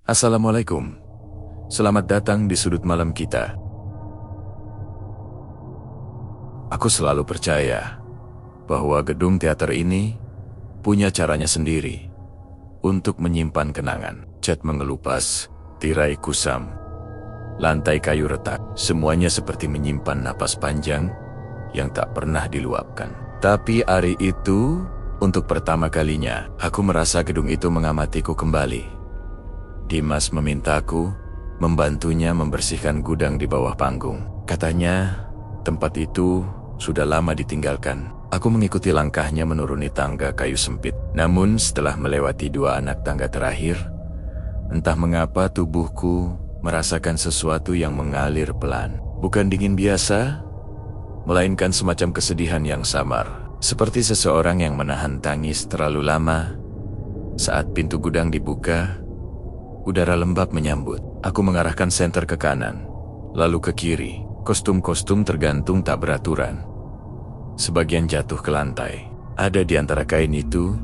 Assalamualaikum. Selamat datang di sudut malam kita. Aku selalu percaya bahwa gedung teater ini punya caranya sendiri untuk menyimpan kenangan. Cat mengelupas, tirai kusam, lantai kayu retak, semuanya seperti menyimpan napas panjang yang tak pernah diluapkan. Tapi hari itu, untuk pertama kalinya, aku merasa gedung itu mengamatiku kembali. Dimas memintaku membantunya membersihkan gudang di bawah panggung. Katanya, tempat itu sudah lama ditinggalkan. Aku mengikuti langkahnya menuruni tangga kayu sempit. Namun setelah melewati 2 anak tangga terakhir, entah mengapa tubuhku merasakan sesuatu yang mengalir pelan. Bukan dingin biasa, melainkan semacam kesedihan yang samar. Seperti seseorang yang menahan tangis terlalu lama. Saat pintu gudang dibuka, udara lembab menyambut. Aku mengarahkan senter ke kanan, lalu ke kiri. Kostum-kostum tergantung tak beraturan. Sebagian jatuh ke lantai. Ada di antara kain itu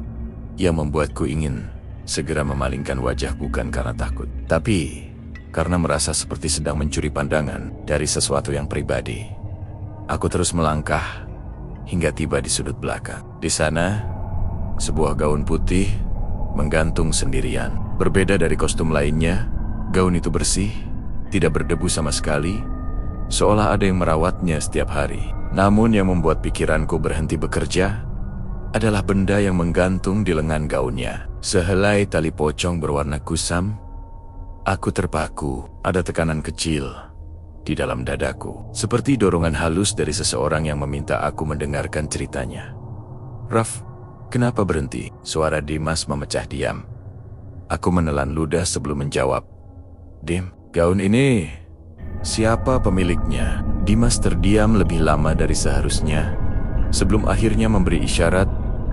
yang membuatku ingin segera memalingkan wajah, bukan karena takut, tapi karena merasa seperti sedang mencuri pandangan dari sesuatu yang pribadi. Aku terus melangkah hingga tiba di sudut belakang. Di sana, sebuah gaun putih menggantung sendirian. Berbeda dari kostum lainnya, gaun itu bersih, tidak berdebu sama sekali, seolah ada yang merawatnya setiap hari. Namun yang membuat pikiranku berhenti bekerja adalah benda yang menggantung di lengan gaunnya. Sehelai tali pocong berwarna kusam. Aku terpaku, ada tekanan kecil di dalam dadaku, seperti dorongan halus dari seseorang yang meminta aku mendengarkan ceritanya. "Raf, kenapa berhenti?" Suara Dimas memecah diam. Aku menelan ludah sebelum menjawab. "Dim, gaun ini, siapa pemiliknya?" Dimas terdiam lebih lama dari seharusnya, sebelum akhirnya memberi isyarat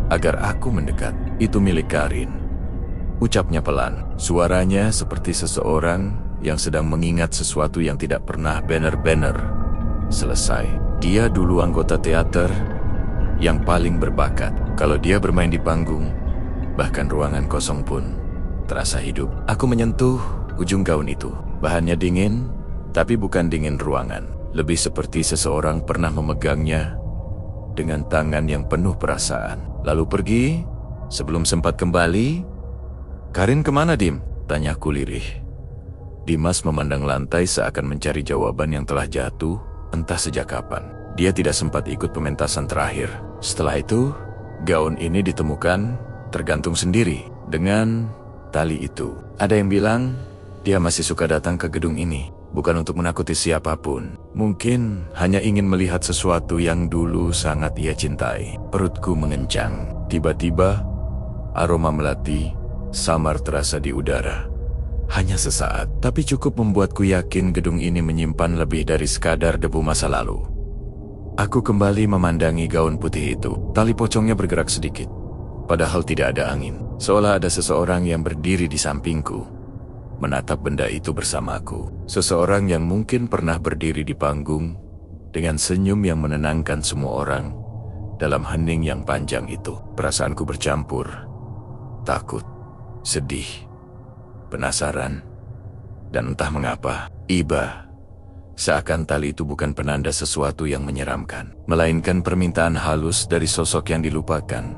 agar aku mendekat. "Itu milik Karin," ucapnya pelan. Suaranya seperti seseorang yang sedang mengingat sesuatu yang tidak pernah benar-benar selesai. Dia dulu anggota teater yang paling berbakat. Kalau dia bermain di panggung, bahkan ruangan kosong pun terasa hidup. Aku menyentuh ujung gaun itu. Bahannya dingin, tapi bukan dingin ruangan. Lebih seperti seseorang pernah memegangnya dengan tangan yang penuh perasaan. Lalu pergi, sebelum sempat kembali. "Karin kemana, Dim?" tanyaku lirih. Dimas memandang lantai seakan mencari jawaban yang telah jatuh, entah sejak kapan. Dia tidak sempat ikut pementasan terakhir. Setelah itu, gaun ini ditemukan tergantung sendiri dengan tali itu. Ada yang bilang dia masih suka datang ke gedung ini, bukan untuk menakuti siapapun. Mungkin hanya ingin melihat sesuatu yang dulu sangat ia cintai. Perutku mengencang. Tiba-tiba, aroma melati samar terasa di udara. Hanya sesaat, tapi cukup membuatku yakin gedung ini menyimpan lebih dari sekadar debu masa lalu. Aku kembali memandangi gaun putih itu. Tali pocongnya bergerak sedikit, padahal tidak ada angin. Seolah ada seseorang yang berdiri di sampingku, menatap benda itu bersamaku. Seseorang yang mungkin pernah berdiri di panggung dengan senyum yang menenangkan semua orang dalam hening yang panjang itu. Perasaanku bercampur, takut, sedih, penasaran, dan entah mengapa, iba. Seakan tali itu bukan penanda sesuatu yang menyeramkan, melainkan permintaan halus dari sosok yang dilupakan.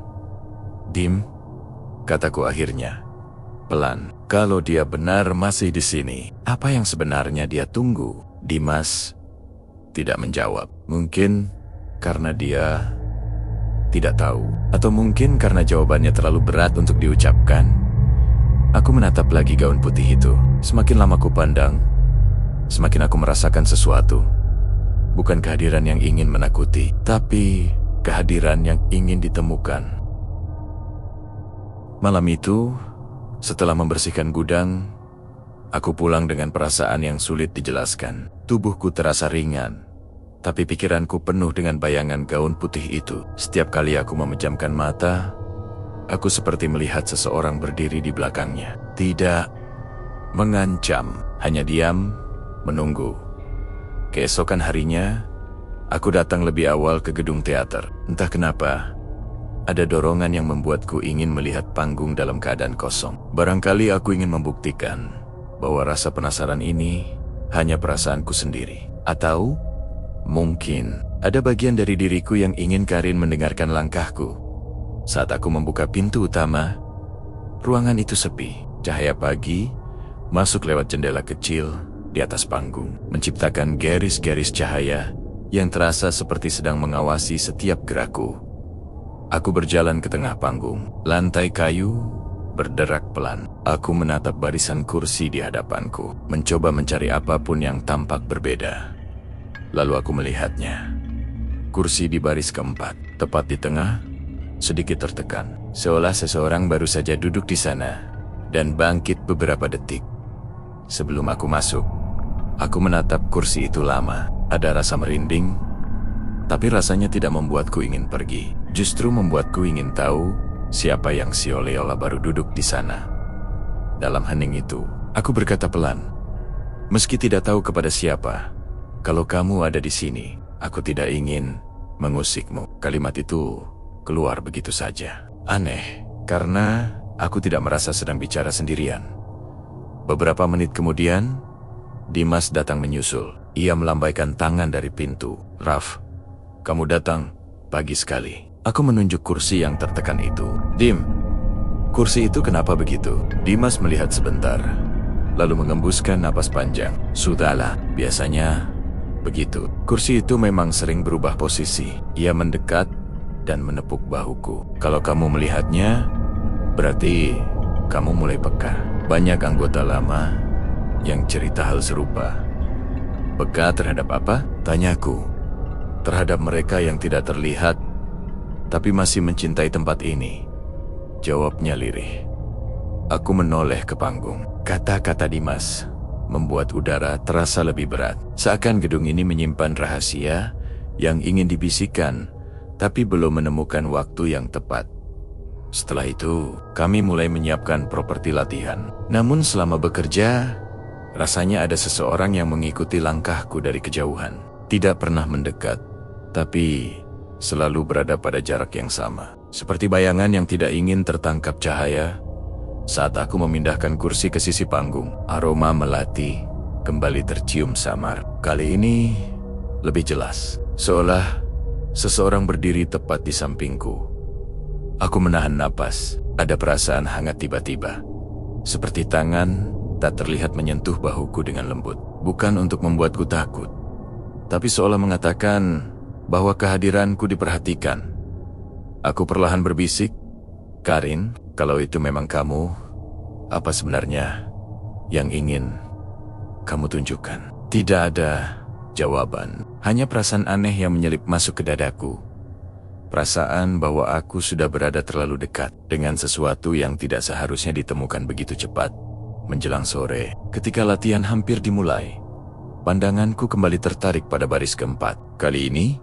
"Dim," kataku akhirnya, pelan. "Kalau dia benar masih di sini, apa yang sebenarnya dia tunggu?" Dimas tidak menjawab. Mungkin karena dia tidak tahu, atau mungkin karena jawabannya terlalu berat untuk diucapkan. Aku menatap lagi gaun putih itu. Semakin lama ku pandang, semakin aku merasakan sesuatu. Bukan kehadiran yang ingin menakuti, tapi kehadiran yang ingin ditemukan. Malam itu, setelah membersihkan gudang, aku pulang dengan perasaan yang sulit dijelaskan. Tubuhku terasa ringan, tapi pikiranku penuh dengan bayangan gaun putih itu. Setiap kali aku memejamkan mata, aku seperti melihat seseorang berdiri di belakangnya. Tidak mengancam, hanya diam, menunggu. Keesokan harinya, aku datang lebih awal ke gedung teater. Entah kenapa, ada dorongan yang membuatku ingin melihat panggung dalam keadaan kosong. Barangkali aku ingin membuktikan bahwa rasa penasaran ini hanya perasaanku sendiri. Atau mungkin ada bagian dari diriku yang ingin Karin mendengarkan langkahku. Saat aku membuka pintu utama, ruangan itu sepi. Cahaya pagi masuk lewat jendela kecil di atas panggung, menciptakan garis-garis cahaya yang terasa seperti sedang mengawasi setiap gerakku. Aku berjalan ke tengah panggung. Lantai kayu berderak pelan. Aku menatap barisan kursi di hadapanku, mencoba mencari apapun yang tampak berbeda. Lalu aku melihatnya. Kursi di baris keempat, tepat di tengah, sedikit tertekan. Seolah seseorang baru saja duduk di sana dan bangkit beberapa detik. Sebelum aku masuk, aku menatap kursi itu lama. Ada rasa merinding, tapi rasanya tidak membuatku ingin pergi. Justru membuatku ingin tahu siapa yang seolah-olah baru duduk di sana. Dalam hening itu, aku berkata pelan, meski tidak tahu kepada siapa, kalau kamu ada di sini, aku tidak ingin mengusikmu. Kalimat itu keluar begitu saja. Aneh, karena aku tidak merasa sedang bicara sendirian. Beberapa menit kemudian, Dimas datang menyusul. Ia melambaikan tangan dari pintu. Raf, kamu datang pagi sekali. Aku menunjuk kursi yang tertekan itu. Dim, kursi itu kenapa begitu? Dimas melihat sebentar, lalu mengembuskan napas panjang. Sudahlah, biasanya begitu. Kursi itu memang sering berubah posisi. Ia mendekat dan menepuk bahuku. Kalau kamu melihatnya, berarti kamu mulai peka. Banyak anggota lama yang cerita hal serupa. Peka terhadap apa? Tanyaku. Terhadap mereka yang tidak terlihat, tapi masih mencintai tempat ini. Jawabnya lirih. Aku menoleh ke panggung. Kata-kata Dimas membuat udara terasa lebih berat. Seakan gedung ini menyimpan rahasia yang ingin dibisikkan, tapi belum menemukan waktu yang tepat. Setelah itu, kami mulai menyiapkan properti latihan. Namun selama bekerja, rasanya ada seseorang yang mengikuti langkahku dari kejauhan. Tidak pernah mendekat, tapi selalu berada pada jarak yang sama. Seperti bayangan yang tidak ingin tertangkap cahaya. Saat aku memindahkan kursi ke sisi panggung, aroma melati kembali tercium samar. Kali ini lebih jelas, seolah seseorang berdiri tepat di sampingku. Aku menahan napas, ada perasaan hangat tiba-tiba. Seperti tangan tak terlihat menyentuh bahuku dengan lembut. Bukan untuk membuatku takut, tapi seolah mengatakan bahwa kehadiranku diperhatikan. Aku perlahan berbisik, Karin, kalau itu memang kamu, apa sebenarnya yang ingin kamu tunjukkan? Tidak ada jawaban, hanya perasaan aneh yang menyelip masuk ke dadaku. Perasaan bahwa aku sudah berada terlalu dekat dengan sesuatu yang tidak seharusnya ditemukan begitu cepat. Menjelang sore, ketika latihan hampir dimulai, pandanganku kembali tertarik pada baris keempat. Kali ini,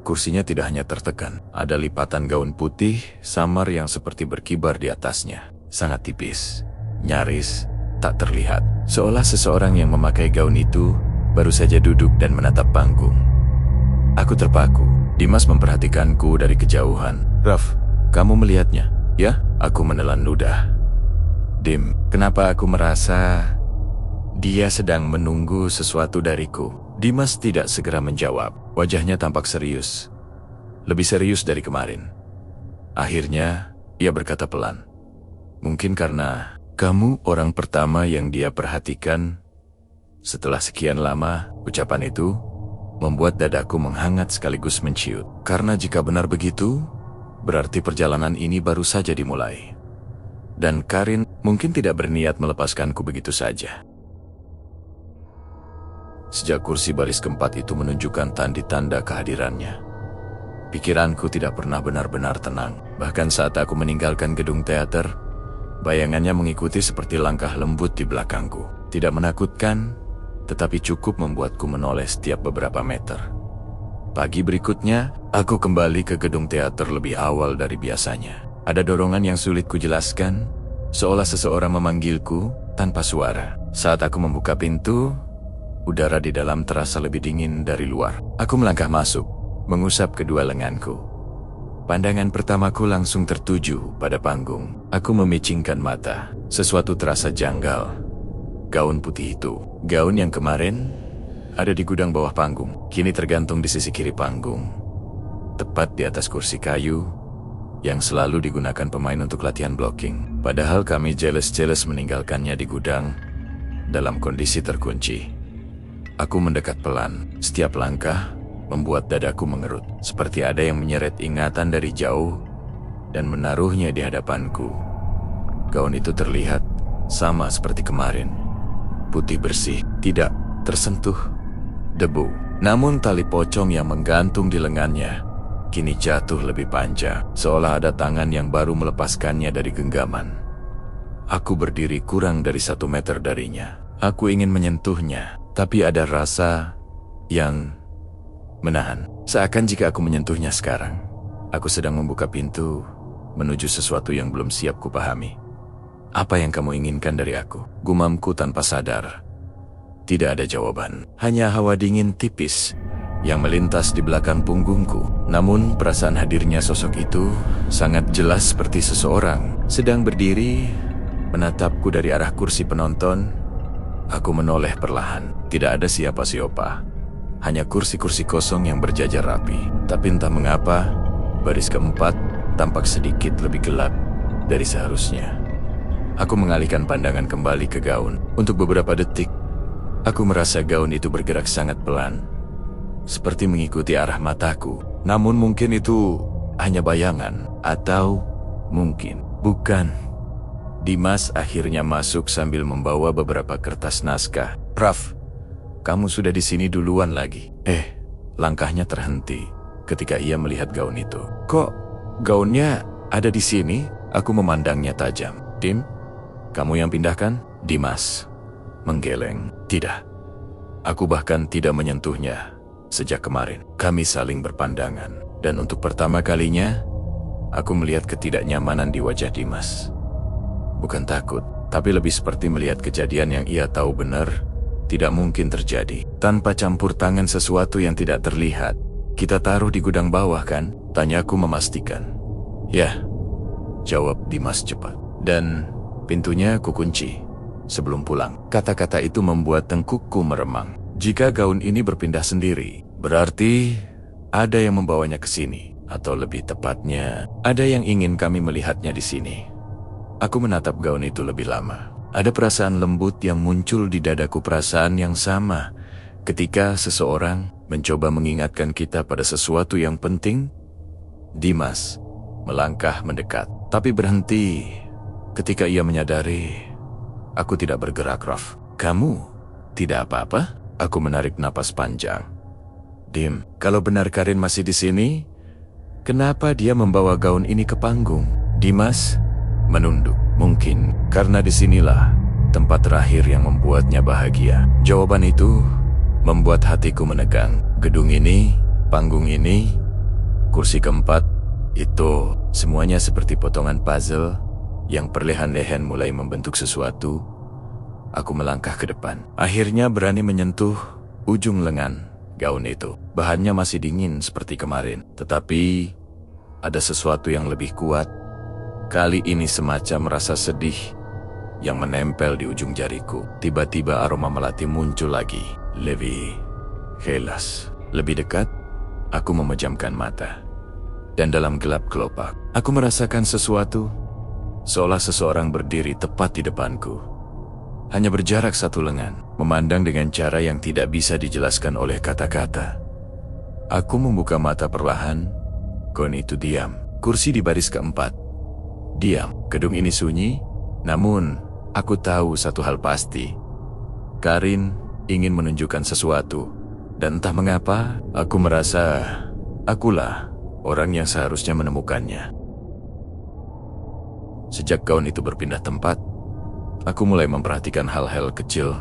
kursinya tidak hanya tertekan. Ada lipatan gaun putih samar yang seperti berkibar di atasnya. Sangat tipis, nyaris tak terlihat. Seolah seseorang yang memakai gaun itu baru saja duduk dan menatap panggung. Aku terpaku. Dimas memperhatikanku dari kejauhan. Raf, kamu melihatnya? Ya, aku menelan ludah. Dim, kenapa aku merasa dia sedang menunggu sesuatu dariku? Dimas tidak segera menjawab. Wajahnya tampak serius. Lebih serius dari kemarin. Akhirnya, ia berkata pelan. Mungkin karena kamu orang pertama yang dia perhatikan. Setelah sekian lama, ucapan itu membuat dadaku menghangat sekaligus menciut. Karena jika benar begitu, berarti perjalanan ini baru saja dimulai. Dan Karin mungkin tidak berniat melepaskanku begitu saja. Sejak kursi baris keempat itu menunjukkan tanda-tanda kehadirannya, pikiranku tidak pernah benar-benar tenang. Bahkan saat aku meninggalkan gedung teater, bayangannya mengikuti seperti langkah lembut di belakangku. Tidak menakutkan, tetapi cukup membuatku menoleh setiap beberapa meter. Pagi berikutnya, aku kembali ke gedung teater lebih awal dari biasanya. Ada dorongan yang sulit kujelaskan, seolah seseorang memanggilku tanpa suara. Saat aku membuka pintu, udara di dalam terasa lebih dingin dari luar. Aku melangkah masuk, mengusap kedua lenganku. Pandangan pertamaku langsung tertuju pada panggung. Aku memicingkan mata. Sesuatu terasa janggal. gaun putih itu. Gaun yang kemarin ada di gudang bawah panggung, kini tergantung di sisi kiri panggung, tepat di atas kursi kayu yang selalu digunakan pemain untuk latihan blocking. Padahal kami jelas-jelas meninggalkannya di gudang dalam kondisi terkunci. Aku mendekat pelan. Setiap langkah membuat dadaku mengerut, seperti ada yang menyeret ingatan dari jauh dan menaruhnya di hadapanku. Gaun itu terlihat sama seperti kemarin, putih bersih, tidak tersentuh debu. Namun tali pocong yang menggantung di lengannya kini jatuh lebih panjang, seolah ada tangan yang baru melepaskannya dari genggaman. Aku berdiri kurang dari 1 meter darinya. Aku ingin menyentuhnya, tapi ada rasa yang menahan. Seakan jika aku menyentuhnya sekarang, aku sedang membuka pintu menuju sesuatu yang belum siap kupahami. Apa yang kamu inginkan dari aku? Gumamku tanpa sadar. Tidak ada jawaban, hanya hawa dingin tipis yang melintas di belakang punggungku. Namun perasaan hadirnya sosok itu sangat jelas, seperti seseorang sedang berdiri menatapku dari arah kursi penonton. Aku menoleh perlahan. Tidak ada siapa-siapa, hanya kursi-kursi kosong yang berjajar rapi. Tapi entah mengapa, baris keempat tampak sedikit lebih gelap dari seharusnya. Aku mengalihkan pandangan kembali ke gaun. Untuk beberapa detik, aku merasa gaun itu bergerak sangat pelan, seperti mengikuti arah mataku. Namun mungkin itu hanya bayangan, atau mungkin bukan. Dimas akhirnya masuk sambil membawa beberapa kertas naskah. Raf, kamu sudah di sini duluan lagi. Langkahnya terhenti ketika ia melihat gaun itu. Kok gaunnya ada di sini? Aku memandangnya tajam. Tim, kamu yang pindahkan? Dimas menggeleng. Tidak. Aku bahkan tidak menyentuhnya sejak kemarin. Kami saling berpandangan. Dan untuk pertama kalinya, aku melihat ketidaknyamanan di wajah Dimas. Bukan takut, tapi lebih seperti melihat kejadian yang ia tahu benar tidak mungkin terjadi. Tanpa campur tangan sesuatu yang tidak terlihat. Kita taruh di gudang bawah kan? Tanyaku memastikan. Ya, jawab Dimas cepat. Dan pintunya kukunci sebelum pulang. Kata-kata itu membuat tengkukku meremang. Jika gaun ini berpindah sendiri, berarti ada yang membawanya ke sini. Atau lebih tepatnya, ada yang ingin kami melihatnya di sini. Aku menatap gaun itu lebih lama. Ada perasaan lembut yang muncul di dadaku, perasaan yang sama ketika seseorang mencoba mengingatkan kita pada sesuatu yang penting. Dimas melangkah mendekat, tapi berhenti ketika ia menyadari aku tidak bergerak. Raf, kamu tidak apa-apa? Aku menarik napas panjang. Dim, kalau benar Karin masih di sini, kenapa dia membawa gaun ini ke panggung? Dimas menunduk. Mungkin karena disinilah tempat terakhir yang membuatnya bahagia. Jawaban itu membuat hatiku menegang. Gedung ini, panggung ini, kursi keempat, itu semuanya seperti potongan puzzle yang perlahan-lahan mulai membentuk sesuatu. Aku melangkah ke depan. Akhirnya berani menyentuh ujung lengan gaun itu. Bahannya masih dingin seperti kemarin, tetapi ada sesuatu yang lebih kuat. Kali ini semacam rasa sedih yang menempel di ujung jariku. Tiba-tiba aroma melati muncul lagi. Lebih jelas, lebih dekat. Aku memejamkan mata. Dan dalam gelap kelopak, aku merasakan sesuatu. Seolah seseorang berdiri tepat di depanku. Hanya berjarak 1 lengan, memandang dengan cara yang tidak bisa dijelaskan oleh kata-kata. Aku membuka mata perlahan. Gaun itu diam. Kursi di baris keempat diam. Gedung ini sunyi, namun aku tahu satu hal pasti. Karin ingin menunjukkan sesuatu, dan entah mengapa aku merasa akulah orang yang seharusnya menemukannya. Sejak gaun itu berpindah tempat, aku mulai memperhatikan hal-hal kecil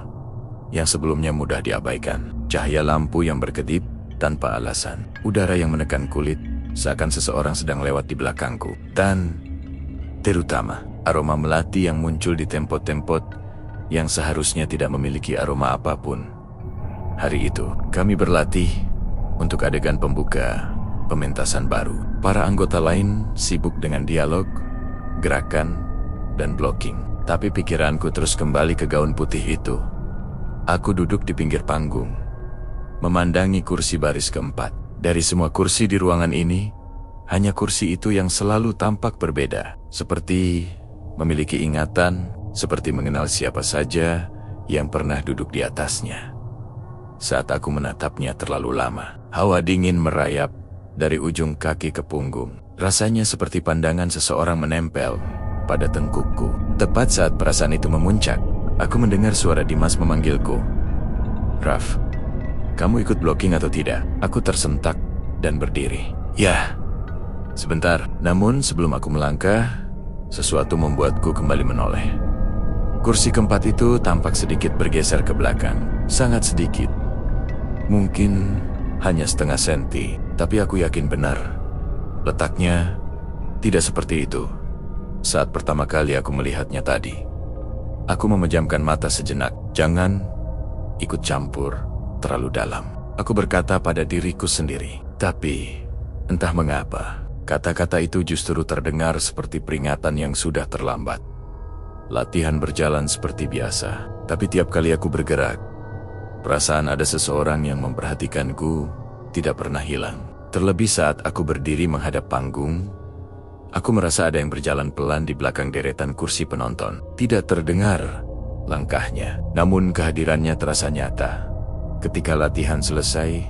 yang sebelumnya mudah diabaikan. Cahaya lampu yang berkedip tanpa alasan, udara yang menekan kulit seakan seseorang sedang lewat di belakangku, dan terutama aroma melati yang muncul di tempot-tempot yang seharusnya tidak memiliki aroma apapun. Hari itu, kami berlatih untuk adegan pembuka pementasan baru. Para anggota lain sibuk dengan dialog, gerakan, dan blocking. Tapi pikiranku terus kembali ke gaun putih itu. Aku duduk di pinggir panggung, memandangi kursi baris keempat. Dari semua kursi di ruangan ini, hanya kursi itu yang selalu tampak berbeda. Seperti memiliki ingatan, seperti mengenal siapa saja yang pernah duduk di atasnya. Saat aku menatapnya terlalu lama, hawa dingin merayap dari ujung kaki ke punggung. Rasanya seperti pandangan seseorang menempel pada tengkukku. Tepat saat perasaan itu memuncak, aku mendengar suara Dimas memanggilku. "Raf, kamu ikut blocking atau tidak?" Aku tersentak dan berdiri. "Ya." Sebentar, namun sebelum aku melangkah, sesuatu membuatku kembali menoleh. Kursi keempat itu tampak sedikit bergeser ke belakang. Sangat sedikit. Mungkin hanya setengah senti, tapi aku yakin benar. Letaknya tidak seperti itu saat pertama kali aku melihatnya tadi. Aku memejamkan mata sejenak. Jangan ikut campur terlalu dalam, aku berkata pada diriku sendiri. Tapi entah mengapa, kata-kata itu justru terdengar seperti peringatan yang sudah terlambat. Latihan berjalan seperti biasa, tapi tiap kali aku bergerak, perasaan ada seseorang yang memperhatikanku tidak pernah hilang. Terlebih saat aku berdiri menghadap panggung, aku merasa ada yang berjalan pelan di belakang deretan kursi penonton. Tidak terdengar langkahnya, namun kehadirannya terasa nyata. Ketika latihan selesai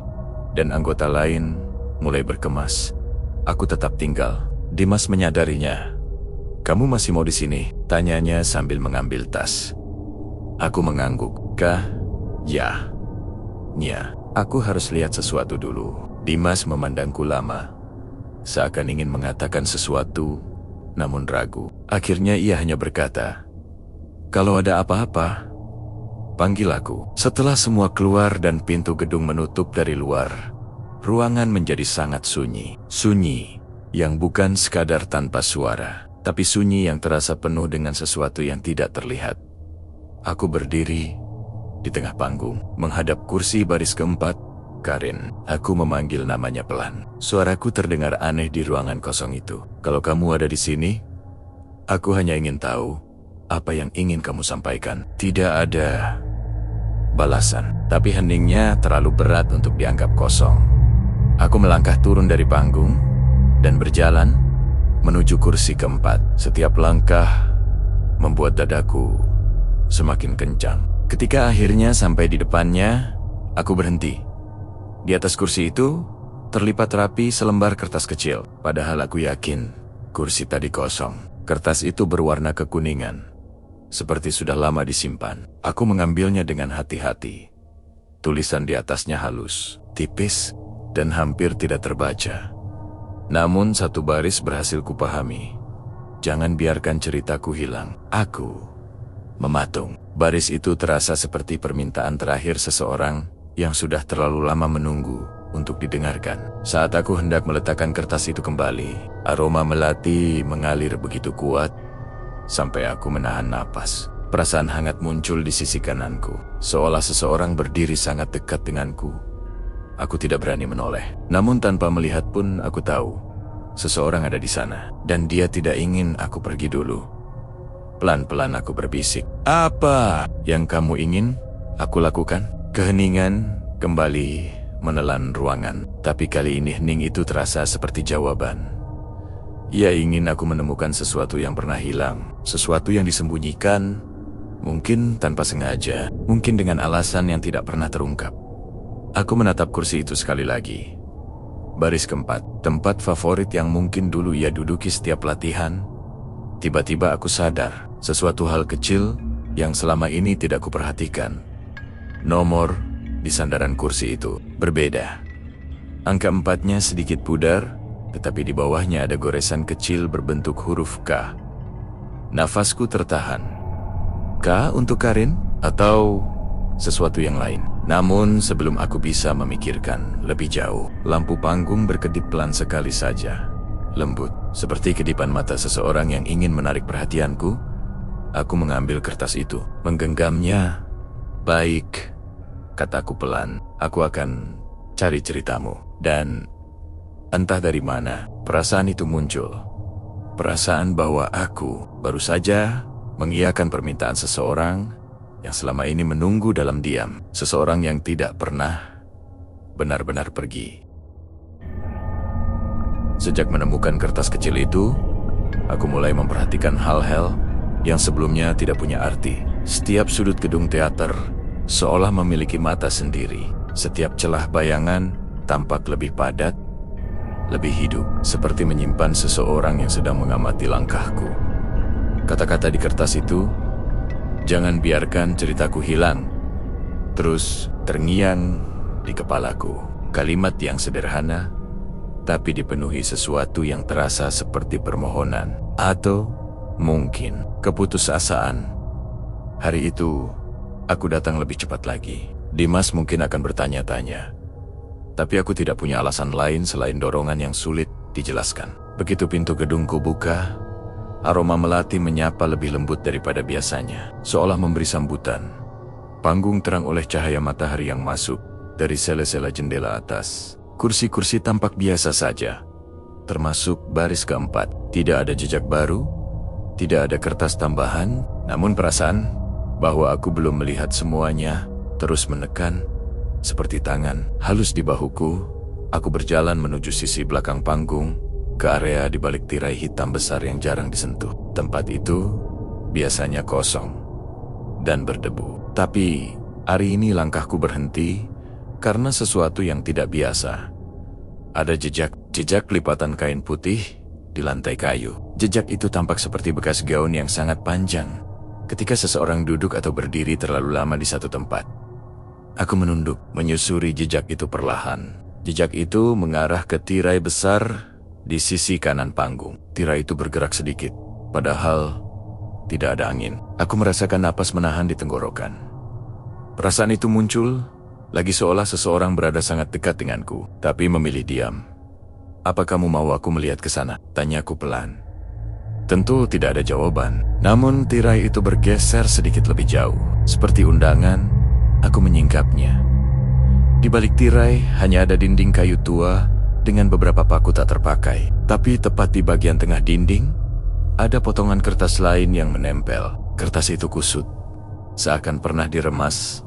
dan anggota lain mulai berkemas, aku tetap tinggal. Dimas menyadarinya. "Kamu masih mau di sini?" tanyanya sambil mengambil tas. Aku mengangguk. "Kah? Ya. Nya, aku harus lihat sesuatu dulu." Dimas memandangku lama, seakan ingin mengatakan sesuatu, namun ragu. Akhirnya ia hanya berkata, "Kalau ada apa-apa, panggil aku." Setelah semua keluar dan pintu gedung menutup dari luar, ruangan menjadi sangat sunyi. Sunyi yang bukan sekadar tanpa suara, tapi sunyi yang terasa penuh dengan sesuatu yang tidak terlihat. Aku berdiri di tengah panggung, menghadap kursi baris keempat. "Karin," aku memanggil namanya pelan. Suaraku terdengar aneh di ruangan kosong itu. "Kalau kamu ada di sini, aku hanya ingin tahu apa yang ingin kamu sampaikan." Tidak ada balasan, tapi heningnya terlalu berat untuk dianggap kosong. Aku melangkah turun dari panggung dan berjalan menuju kursi keempat. Setiap langkah membuat dadaku semakin kencang. Ketika akhirnya sampai di depannya, aku berhenti. Di atas kursi itu terlipat rapi selembar kertas kecil. Padahal aku yakin kursi tadi kosong. Kertas itu berwarna kekuningan, seperti sudah lama disimpan. Aku mengambilnya dengan hati-hati. Tulisan di atasnya halus, tipis, dan hampir tidak terbaca. Namun satu baris berhasil kupahami. "Jangan biarkan ceritaku hilang." Aku mematung. Baris itu terasa seperti permintaan terakhir seseorang yang sudah terlalu lama menunggu untuk didengarkan. Saat aku hendak meletakkan kertas itu kembali, aroma melati mengalir begitu kuat sampai aku menahan napas. Perasaan hangat muncul di sisi kananku, seolah seseorang berdiri sangat dekat denganku. Aku tidak berani menoleh, namun tanpa melihat pun aku tahu seseorang ada di sana, dan dia tidak ingin aku pergi dulu. Pelan-pelan aku berbisik, "Apa yang kamu ingin aku lakukan?" Keheningan kembali menelan ruangan, tapi kali ini hening itu terasa seperti jawaban. Ia ingin aku menemukan sesuatu yang pernah hilang, sesuatu yang disembunyikan, mungkin tanpa sengaja, mungkin dengan alasan yang tidak pernah terungkap. Aku menatap kursi itu sekali lagi. Baris keempat, tempat favorit yang mungkin dulu ia duduki setiap latihan. Tiba-tiba aku sadar, sesuatu hal kecil yang selama ini tidak kuperhatikan. Nomor di sandaran kursi itu berbeda. Angka 4-nya sedikit pudar, tetapi di bawahnya ada goresan kecil berbentuk huruf K. Nafasku tertahan. K untuk Karin atau sesuatu yang lain? Namun sebelum aku bisa memikirkan lebih jauh, lampu panggung berkedip pelan sekali saja. Lembut, seperti kedipan mata seseorang yang ingin menarik perhatianku. Aku mengambil kertas itu, menggenggamnya. "Baik," kataku pelan, "aku akan cari ceritamu." Dan entah dari mana, perasaan itu muncul. Perasaan bahwa aku baru saja mengiyakan permintaan seseorang yang selama ini menunggu dalam diam, seseorang yang tidak pernah benar-benar pergi. Sejak menemukan kertas kecil itu, aku mulai memperhatikan hal-hal yang sebelumnya tidak punya arti. Setiap sudut gedung teater seolah memiliki mata sendiri. Setiap celah bayangan tampak lebih padat, lebih hidup, seperti menyimpan seseorang yang sedang mengamati langkahku. Kata-kata di kertas itu, "Jangan biarkan ceritaku hilang," terus terngiang di kepalaku. Kalimat yang sederhana, tapi dipenuhi sesuatu yang terasa seperti permohonan, atau mungkin keputusasaan. Hari itu, aku datang lebih cepat lagi. Dimas mungkin akan bertanya-tanya, tapi aku tidak punya alasan lain selain dorongan yang sulit dijelaskan. Begitu pintu gedungku buka, aroma melati menyapa lebih lembut daripada biasanya, seolah memberi sambutan. Panggung terang oleh cahaya matahari yang masuk dari sela-sela jendela atas. Kursi-kursi tampak biasa saja, termasuk baris keempat. Tidak ada jejak baru, tidak ada kertas tambahan, namun perasaan bahwa aku belum melihat semuanya terus menekan seperti tangan halus di bahuku. Aku berjalan menuju sisi belakang panggung, ke area di balik tirai hitam besar yang jarang disentuh. Tempat itu biasanya kosong dan berdebu. Tapi hari ini langkahku berhenti karena sesuatu yang tidak biasa. Ada jejak lipatan kain putih di lantai kayu. Jejak itu tampak seperti bekas gaun yang sangat panjang ketika seseorang duduk atau berdiri terlalu lama di satu tempat. Aku menunduk, menyusuri jejak itu perlahan. Jejak itu mengarah ke tirai besar di sisi kanan panggung. Tirai itu bergerak sedikit, padahal tidak ada angin. Aku merasakan napas menahan di tenggorokan. Perasaan itu muncul lagi seolah seseorang berada sangat dekat denganku, tapi memilih diam. "Apa kamu mau aku melihat ke sana?" tanyaku pelan. Tentu tidak ada jawaban, namun tirai itu bergeser sedikit lebih jauh. Seperti undangan, aku menyingkapnya. Di balik tirai hanya ada dinding kayu tua dengan beberapa paku tak terpakai. Tapi tepat di bagian tengah dinding, ada potongan kertas lain yang menempel. Kertas itu kusut, seakan pernah diremas,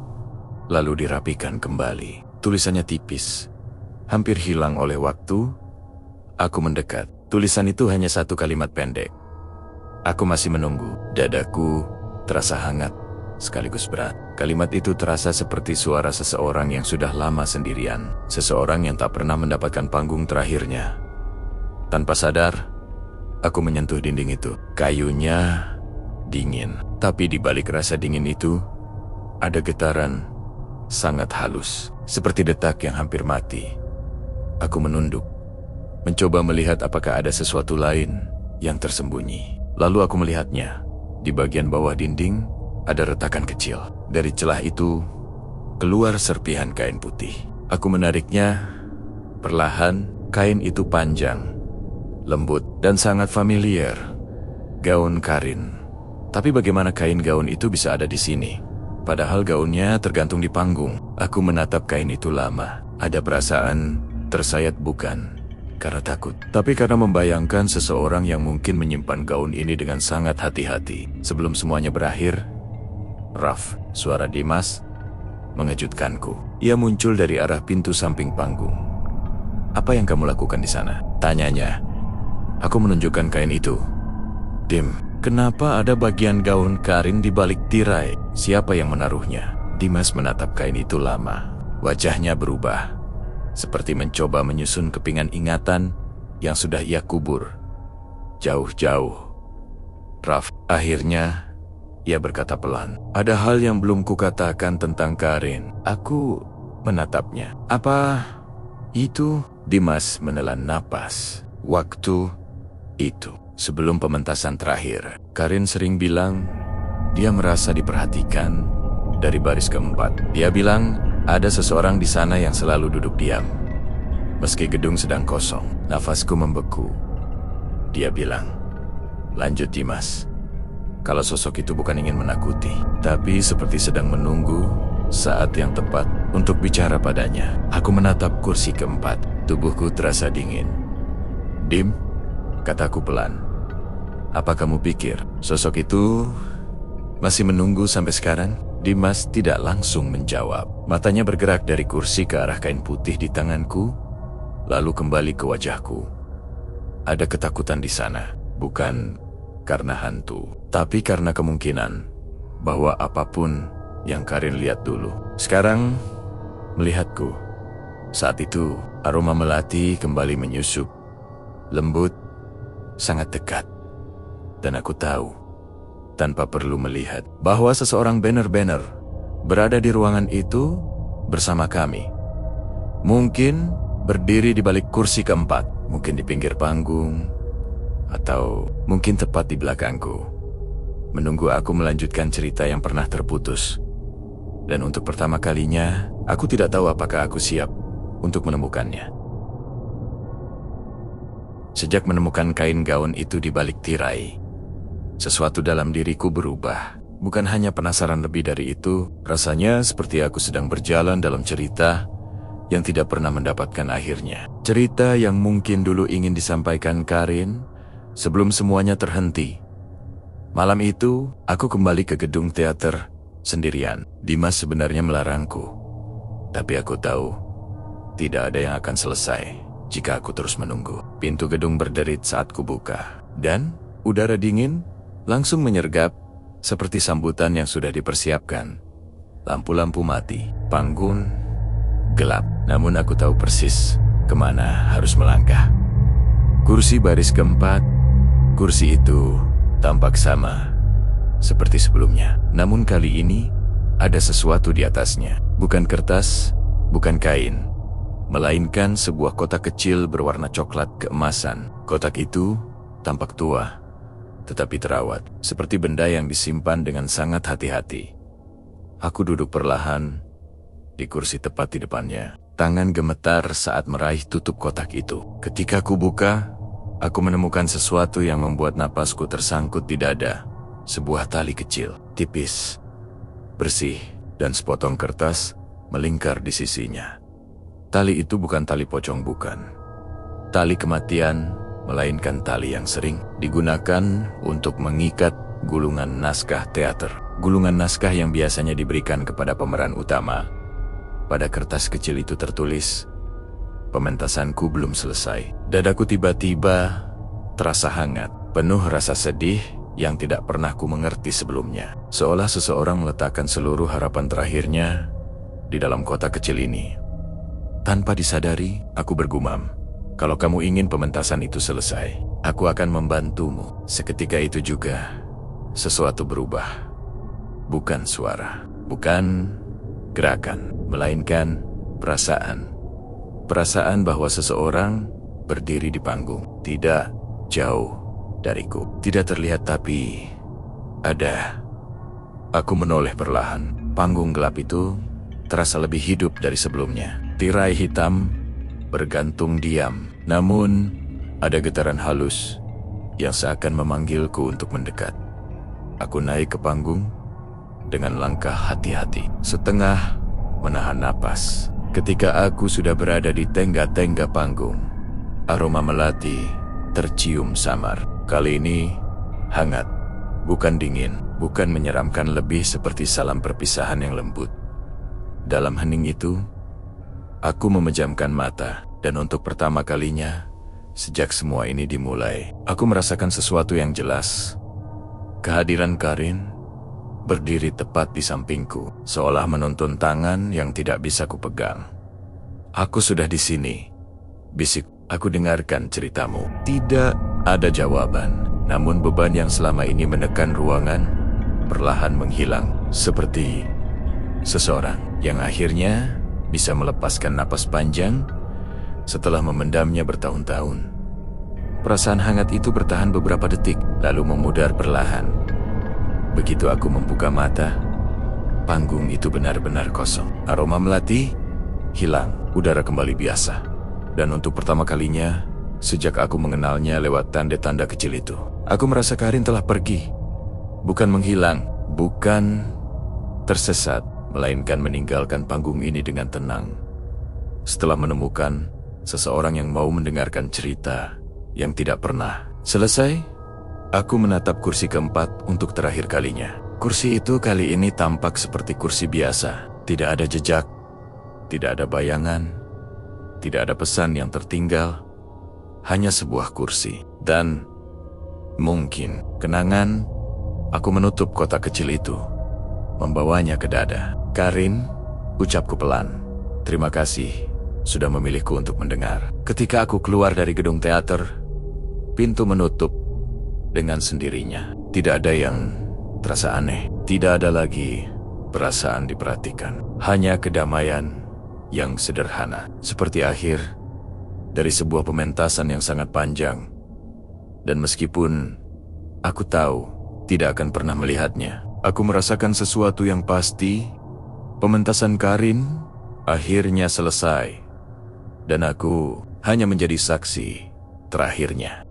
lalu dirapikan kembali. Tulisannya tipis, hampir hilang oleh waktu. Aku mendekat. Tulisan itu hanya satu kalimat pendek. Aku masih menunggu. Dadaku terasa hangat, sekaligus berat. Kalimat itu terasa seperti suara seseorang yang sudah lama sendirian. Seseorang yang tak pernah mendapatkan panggung terakhirnya. Tanpa sadar, aku menyentuh dinding itu. Kayunya dingin. Tapi di balik rasa dingin itu, ada getaran sangat halus. Seperti detak yang hampir mati. Aku menunduk, mencoba melihat apakah ada sesuatu lain yang tersembunyi. Lalu aku melihatnya. Di bagian bawah dinding, ada retakan kecil. Dari celah itu, keluar serpihan kain putih. Aku menariknya. Perlahan, kain itu panjang, lembut, dan sangat familiar. Gaun Karin. Tapi bagaimana kain gaun itu bisa ada di sini? Padahal gaunnya tergantung di panggung. Aku menatap kain itu lama. Ada perasaan tersayat, bukan karena takut, tapi karena membayangkan seseorang yang mungkin menyimpan gaun ini dengan sangat hati-hati. Sebelum semuanya berakhir, Raf, suara Dimas, mengejutkanku. Ia muncul dari arah pintu samping panggung. "Apa yang kamu lakukan di sana?" tanyanya. Aku menunjukkan kain itu. "Dim, kenapa ada bagian gaun Karin di balik tirai? Siapa yang menaruhnya?" Dimas menatap kain itu lama. Wajahnya berubah, seperti mencoba menyusun kepingan ingatan yang sudah ia kubur jauh-jauh. "Raf," akhirnya ia berkata pelan, "ada hal yang belum kukatakan tentang Karin." Aku menatapnya. "Apa itu?" Dimas menelan napas. "Waktu itu, sebelum pementasan terakhir, Karin sering bilang dia merasa diperhatikan dari baris keempat. Dia bilang ada seseorang di sana yang selalu duduk diam. Meski gedung sedang kosong, nafasku membeku. Dia bilang, "Lanjut Dimas." Kalau sosok itu bukan ingin menakuti, tapi seperti sedang menunggu saat yang tepat untuk bicara padanya. Aku menatap kursi keempat. Tubuhku terasa dingin. "Dim," kataku pelan. "Apa kamu pikir sosok itu Masih menunggu sampai sekarang? Dimas tidak langsung menjawab. Matanya bergerak dari kursi ke arah kain putih di tanganku, lalu kembali ke wajahku. Ada ketakutan di sana, bukan karena hantu, tapi karena kemungkinan bahwa apapun yang Karin lihat dulu, sekarang melihatku. Saat itu, aroma melati kembali menyusup, lembut, sangat dekat. Dan aku tahu, tanpa perlu melihat, bahwa seseorang benar-benar berada di ruangan itu bersama kami. Mungkin berdiri di balik kursi keempat, mungkin di pinggir panggung, atau mungkin tepat di belakangku, menunggu aku melanjutkan cerita yang pernah terputus. Dan untuk pertama kalinya, aku tidak tahu apakah aku siap untuk menemukannya. Sejak menemukan kain gaun itu di balik tirai, sesuatu dalam diriku berubah. Bukan hanya penasaran lebih dari itu, rasanya seperti aku sedang berjalan dalam cerita yang tidak pernah mendapatkan akhirnya. Cerita yang mungkin dulu ingin disampaikan Karin sebelum semuanya terhenti. Malam itu, aku kembali ke gedung teater sendirian. Dimas sebenarnya melarangku, tapi aku tahu tidak ada yang akan selesai jika aku terus menunggu. Pintu gedung berderit saat kubuka, dan udara dingin langsung menyergap seperti sambutan yang sudah dipersiapkan. Lampu-lampu mati, panggung gelap, namun aku tahu persis kemana harus melangkah. Kursi baris keempat, kursi itu tampak sama seperti sebelumnya. Namun kali ini ada sesuatu di atasnya. Bukan kertas, bukan kain, melainkan sebuah kotak kecil berwarna coklat keemasan. Kotak itu tampak tua, tetapi terawat, seperti benda yang disimpan dengan sangat hati-hati. Aku duduk perlahan di kursi tepat di depannya. Tangan gemetar saat meraih tutup kotak itu. Ketika aku buka, aku menemukan sesuatu yang membuat napasku tersangkut di dada. Sebuah tali kecil, tipis, bersih, dan sepotong kertas melingkar di sisinya. Tali itu bukan tali pocong, bukan tali kematian, melainkan tali yang sering digunakan untuk mengikat gulungan naskah teater. Gulungan naskah yang biasanya diberikan kepada pemeran utama. Pada kertas kecil itu tertulis, "Pementasanku belum selesai." Dadaku tiba-tiba terasa hangat, penuh rasa sedih yang tidak pernah ku mengerti sebelumnya. Seolah seseorang meletakkan seluruh harapan terakhirnya di dalam kotak kecil ini. Tanpa disadari, aku bergumam, "Kalau kamu ingin pementasan itu selesai, aku akan membantumu." Seketika itu juga, sesuatu berubah. Bukan suara, bukan gerakan, melainkan perasaan. Perasaan bahwa seseorang berdiri di panggung, tidak jauh dariku. Tidak terlihat, tapi ada. Aku menoleh perlahan. Panggung gelap itu terasa lebih hidup dari sebelumnya. Tirai hitam bergantung diam, namun ada getaran halus yang seakan memanggilku untuk mendekat. Aku naik ke panggung dengan langkah hati-hati, setengah menahan napas. Ketika aku sudah berada di tengga-tengga panggung, aroma melati tercium samar. Kali ini hangat, bukan dingin, bukan menyeramkan, lebih seperti salam perpisahan yang lembut. Dalam hening itu, aku memejamkan mata, dan untuk pertama kalinya sejak semua ini dimulai, aku merasakan sesuatu yang jelas. Kehadiran Karin berdiri tepat di sampingku, seolah menuntun tangan yang tidak bisa kupegang. "Aku sudah di sini," bisik. "Aku dengarkan ceritamu." Tidak ada jawaban, namun beban yang selama ini menekan ruangan perlahan menghilang, seperti seseorang yang akhirnya bisa melepaskan napas panjang setelah memendamnya bertahun-tahun. Perasaan hangat itu bertahan beberapa detik, lalu memudar perlahan. Begitu aku membuka mata, panggung itu benar-benar kosong. Aroma melati hilang, udara kembali biasa. Dan untuk pertama kalinya sejak aku mengenalnya lewat tanda-tanda kecil itu, aku merasa Karin telah pergi. Bukan menghilang, bukan tersesat, melainkan meninggalkan panggung ini dengan tenang. Setelah menemukan seseorang yang mau mendengarkan cerita yang tidak pernah selesai, aku menatap kursi keempat untuk terakhir kalinya. Kursi itu kali ini tampak seperti kursi biasa. Tidak ada jejak, tidak ada bayangan, tidak ada pesan yang tertinggal. Hanya sebuah kursi. Dan mungkin kenangan, aku menutup kotak kecil itu, membawanya ke dada. Karin, ucapku pelan. Terima kasih sudah memilihku untuk mendengar. Ketika aku keluar dari gedung teater, pintu menutup dengan sendirinya. Tidak ada yang terasa aneh. Tidak ada lagi perasaan diperhatikan. Hanya kedamaian yang sederhana. Seperti akhir dari sebuah pementasan yang sangat panjang. Dan meskipun aku tahu tidak akan pernah melihatnya, aku merasakan sesuatu yang pasti. Pementasan Karin akhirnya selesai. Dan aku hanya menjadi saksi terakhirnya.